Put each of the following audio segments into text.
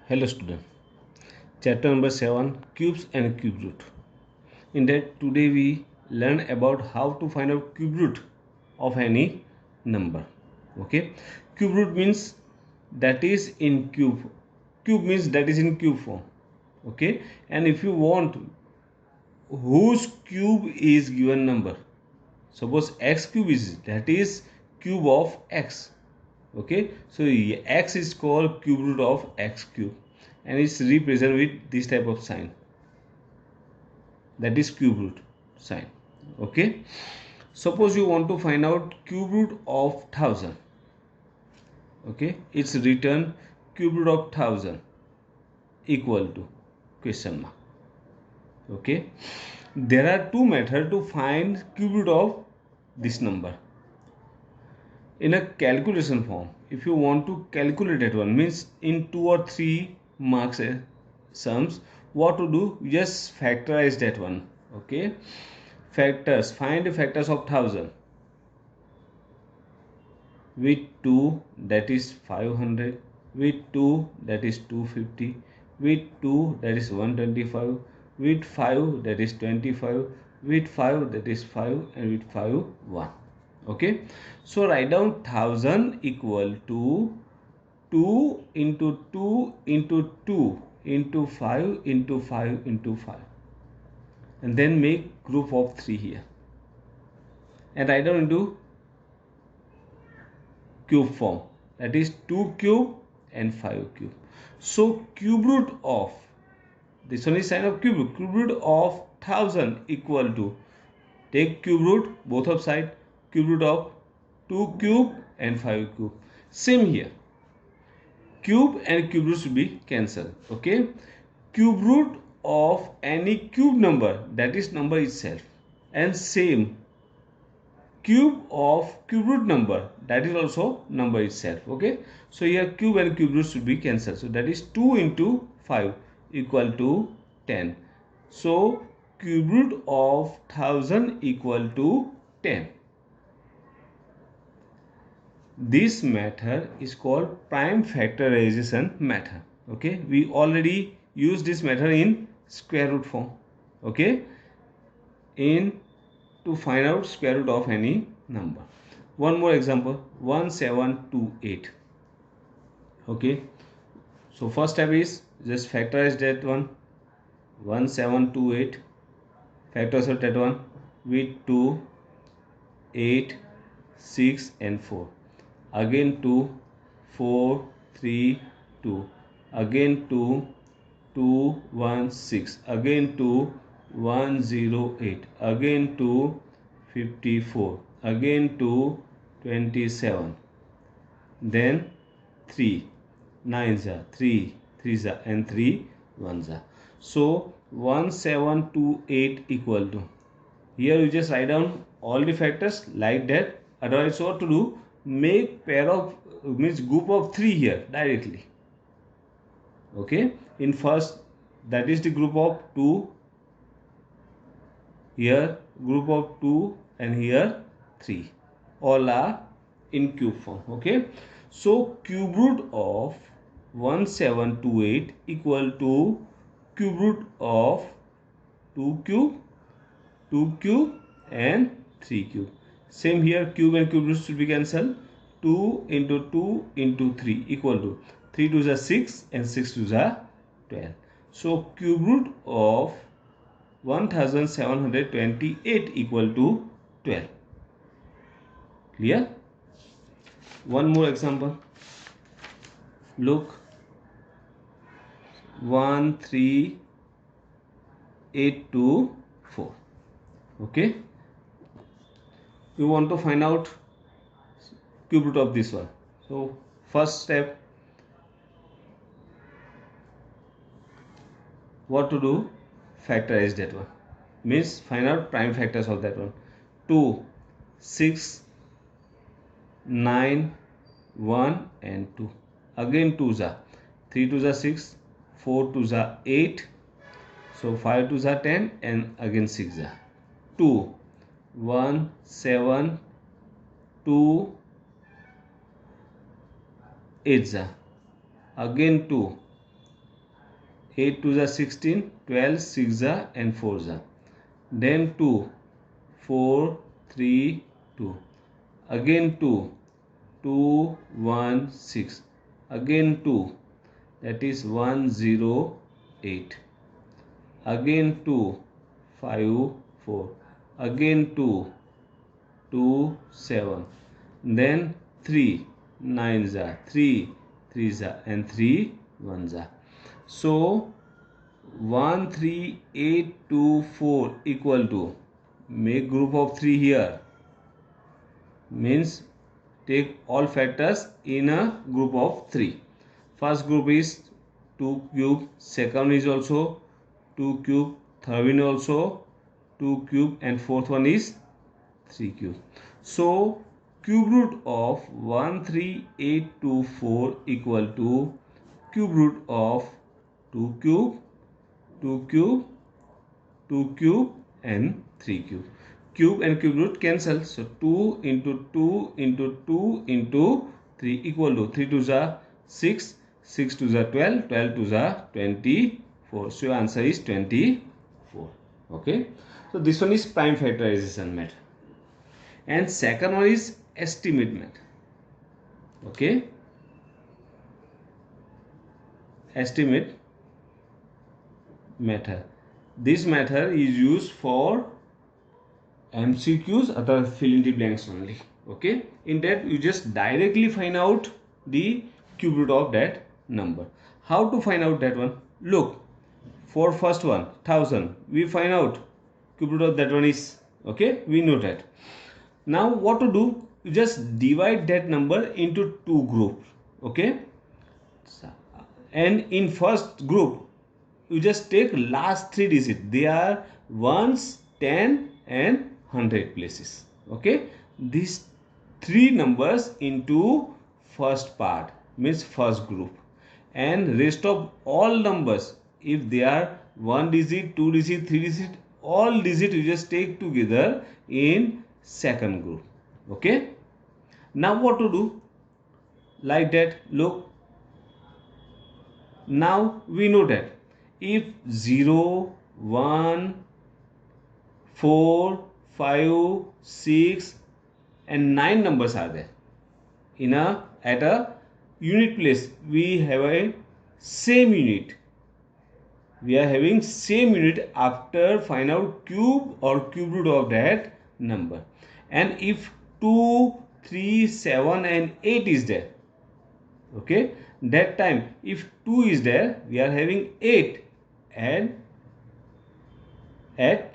Hello student. Chapter number 7, cubes and cube root. In that today we learn about how to find out cube root of any number. Okay. Cube root means that is in cube. Cube means that is in cube form. Okay. And if you want whose cube is given number, suppose x cube is that is cube of x. Okay, so x is called cube root of x cube and it's represented with this type of sign, that is cube root sign. Okay, suppose you want to find out cube root of 1000. Okay, it's written cube root of 1000 equal to question mark. Okay, there are two methods to find cube root of this number. In a calculation form, if you want to calculate that one, means in 2 or 3 marks sums, what to do, just factorize that one. Okay, factors, find the factors of 1000 with 2, that is 500, with 2, that is 250, with 2, that is 125, with 5, that is 25, with 5, that is 5, and with 5 1. Okay, so write down 1000 equal to 2 into 2 into 2 into 5 into 5 into 5, and then make group of 3 here and write down into cube form, that is 2 cube and 5 cube. So cube root of this one is sign of cube root of 1000 equal to, take cube root both of side, cube root of 2 cube and 5 cube. Same here, cube and cube root should be cancelled. Okay, cube root of any cube number, that is number itself, and same cube of cube root number, that is also number itself. Okay, so here cube and cube root should be cancelled, so that is 2 into 5 equal to 10. So cube root of 1000 equal to 10. This method is called prime factorization method. Okay, we already use this method in square root form. Okay, in to find out square root of any number. One more example, 1728. Okay, so first step is just factorize that one, 1728, factors of that one with 2, 8, 6 and 4, again 2, 4, 3, 2, again 2, 2, 1, 6, again 2, 108, again 2, 54, again 2, 27, then 3, 9s are 3, 3s are and 3 1s are. So 1728 equal to, here you just write down all the factors like that. Otherwise what to do, make pair of means group of 3 here directly. Okay, in first, that is the group of 2, here group of 2 and here 3, all are in cube form. Okay, so cube root of 1728 equal to cube root of 2 cube, 2 cube and 3 cube. Same here, cube and cube roots should be cancelled. 2 into 2 into 3 equal to 3 2s are 6 and 6 2s are 12. So cube root of 1728 equal to 12. Clear? One more example. Look, 13824. Okay, you want to find out cube root of this one. So first step, what to do, factorize that one, means find out prime factors of that one. 2, 6, 9, 1 and 2, again 2s are 3 2s are 6, 4 2s are 8, so 5 2s are 10 and again 6 are 2, 1 7 2 8s are again 2 8 2 are 16, 12 6 are and 4 are. Then 2, 4 3 2. Again 2, 2 1 6. Again 2, that is 1 0 8. Again 2 5 4. Again 2 2 7. Then 3 9s are, 3 3s are and 3 1s are. So 1 3 8 2 4 equal to, make group of 3 here, means take all factors in a group of 3. First group is 2 cube, second is also 2 cube, third one also 2 cube and fourth one is 3 cube. So cube root of 13824 equal to cube root of 2 cube, 2 cube, 2 cube and 3 cube. Cube and cube root cancel. So 2 into 2 into 2 into 3 equal to 3 2s are 6, 6 2s are 12, 12 2s are 24. So your answer is 24. Okay. So this one is prime factorization method. And second one is estimate method. Okay. Estimate method. This method is used for MCQs or fill in the blanks only. Okay. In that you just directly find out the cube root of that number. How to find out that one? Look, for first one 1000 we find out cube root of that one is, okay, we know that. Now what to do? You just divide that number into two groups. Okay. And in first group you just take last three digits. They are ones, 10 and 100 places. Okay. These three numbers into first part, means first group, and rest of all numbers, if they are 1 digit, 2 digit, 3 digit, all digit you just take together in second group. Okay. Now what to do? Like that. Look, now we know that if 0 1 4 5 6 and 9 numbers are there in a at a unit place, we have a same unit, we are having same unit after find out cube or cube root of that number. And if 2 3 7 and 8 is there, okay, that time if 2 is there, we are having 8 and at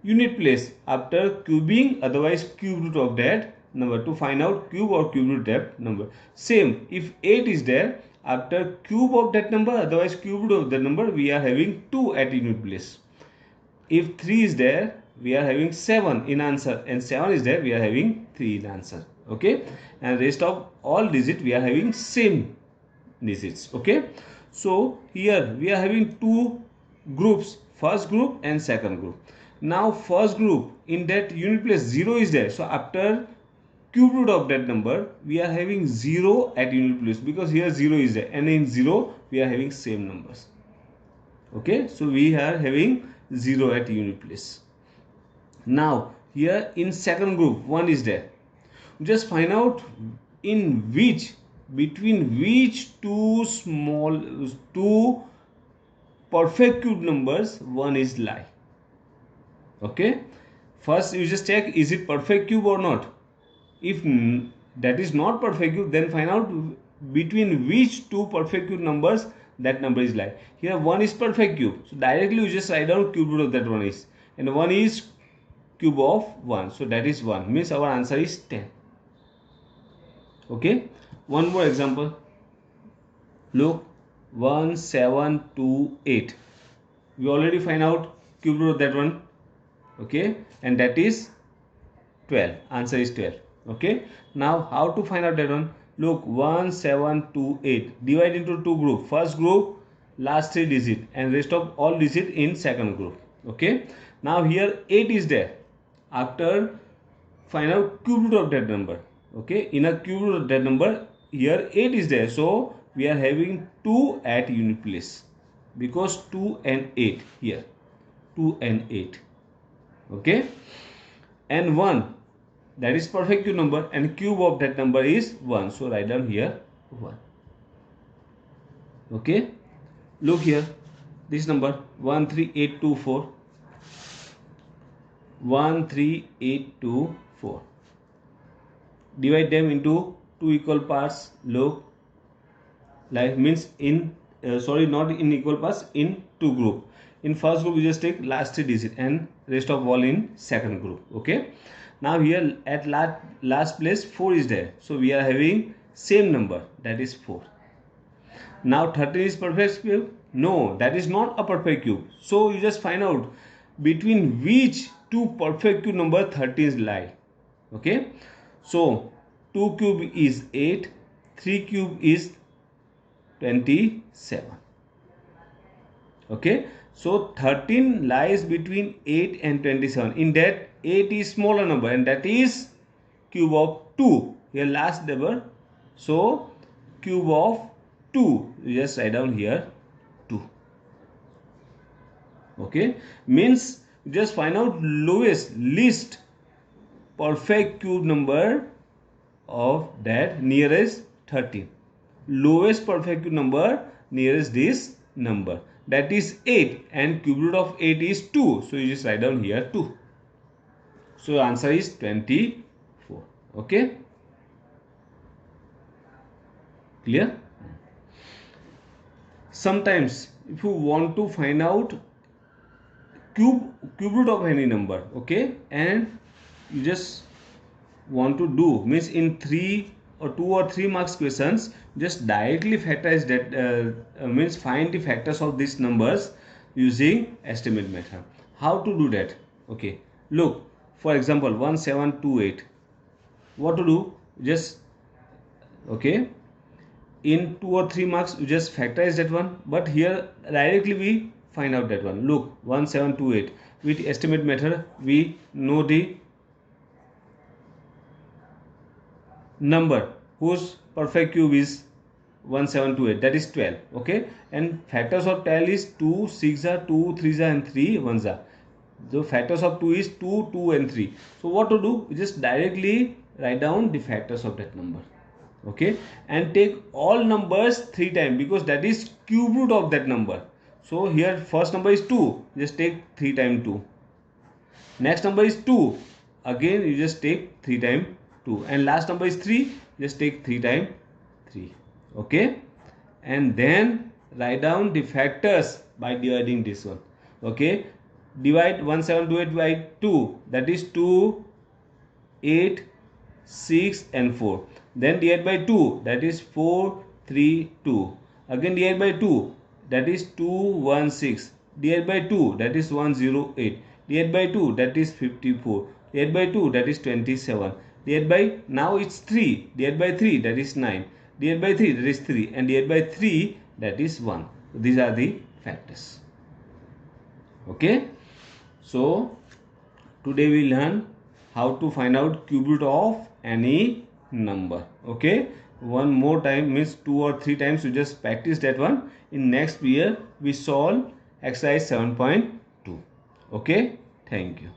unit place after cubing, otherwise cube root of that number, to find out cube or cube root that number. Same, if 8 is there, after cube of that number, otherwise cube root of that number, we are having 2 at unit place. If 3 is there, we are having 7 in answer, and 7 is there, we are having 3 in answer. Okay, and rest of all digits we are having same digits. Okay, so here we are having two groups, first group and second group. Now first group, in that unit place 0 is there, so after cube root of that number we are having 0 at unit place, because here 0 is there, and in 0 we are having same numbers. Okay, so we are having 0 at unit place. Now here in second group 1 is there, just find out in which, between which two perfect cube numbers 1 is lie. Okay, first you just check, is it perfect cube or not? If that is not perfect cube, then find out between which two perfect cube numbers that number is lie. Here 1 is perfect cube, so directly you just write down cube root of that one is, and 1 is cube of 1, so that is 1, means our answer is 10. Okay, one more example. Look, 1 7 2 8, we already find out cube root of that one. Okay, and that is 12, answer is 12. Okay, now how to find out that one? Look, 1 7 2 8, divide into two group, first group last three digit and rest of all digit in second group. Okay, now here 8 is there, after find out cube root of that number. Okay, in a cube root of that number, here 8 is there, so we are having 2 at unit place. because 2 and 8 here, 2 and 8, okay, and 1, that is perfect cube number, and cube of that number is 1, so write down here 1. Okay, look here, this number 13824, 13824, divide them into two equal parts. Look, like means in not in equal parts, in two group. In first group you just take last 3 digit and rest of all in second group. Okay, now here at last place 4 is there, so we are having same number, that is 4. Now 13 is perfect cube? No, that is not a perfect cube. So you just find out between which two perfect cube number 13 lie. Okay, so 2 cube is 8, 3 cube is 27. Okay, so 13 lies between 8 and 27. In that 8 is smaller number, and that is cube of 2. Here last number, so cube of 2, you just write down here 2. Okay, means just find out least perfect cube number of that nearest 13. Lowest perfect cube number nearest this number, that is 8, and cube root of 8 is 2, so you just write down here 2. So answer is 24. Okay, clear? Sometimes if you want to find out cube root of any number, okay, and you just want to do, means in 2 or 3 marks questions, just directly factorize that, means find the factors of these numbers using estimate method. How to do that? Okay, look, for example 1728, what to do? Just okay, in 2 or 3 marks you just factorize that one, but here directly we find out that one. Look, 1728, with estimate method we know the number whose perfect cube is 1728, that is 12. Okay, and factors of 12 is 2, 6 are 2, 3 are, and 3 1s are. The factors of 2 is 2, 2 and 3. So what to do? We just directly write down the factors of that number. Okay, and take all numbers 3 times, because that is cube root of that number. So here first number is 2, just take 3 times 2. Next number is 2, again you just take 3 times 2, and last number is 3, just take 3 times 3. Okay, and then write down the factors by dividing this one. Okay, divide 1728 by 2, that is 2, 8, 6 and 4. Then divide by 2, that is 4, 3, 2. Again divide by 2, that is 2, 1, 6. Divide by 2, that is 108. Divide by 2, that is 54. Divide by 2, that is 27. Divide by, now it's 3. Divide by 3, that is 9. Divide by 3, that is 3. And divide by 3, that is 1. These are the factors. Okay, so today we learn how to find out cube root of any number. Okay, one more time, means 2 or 3 times you just practice that one. In next year we solve exercise 7.2. Okay, thank you.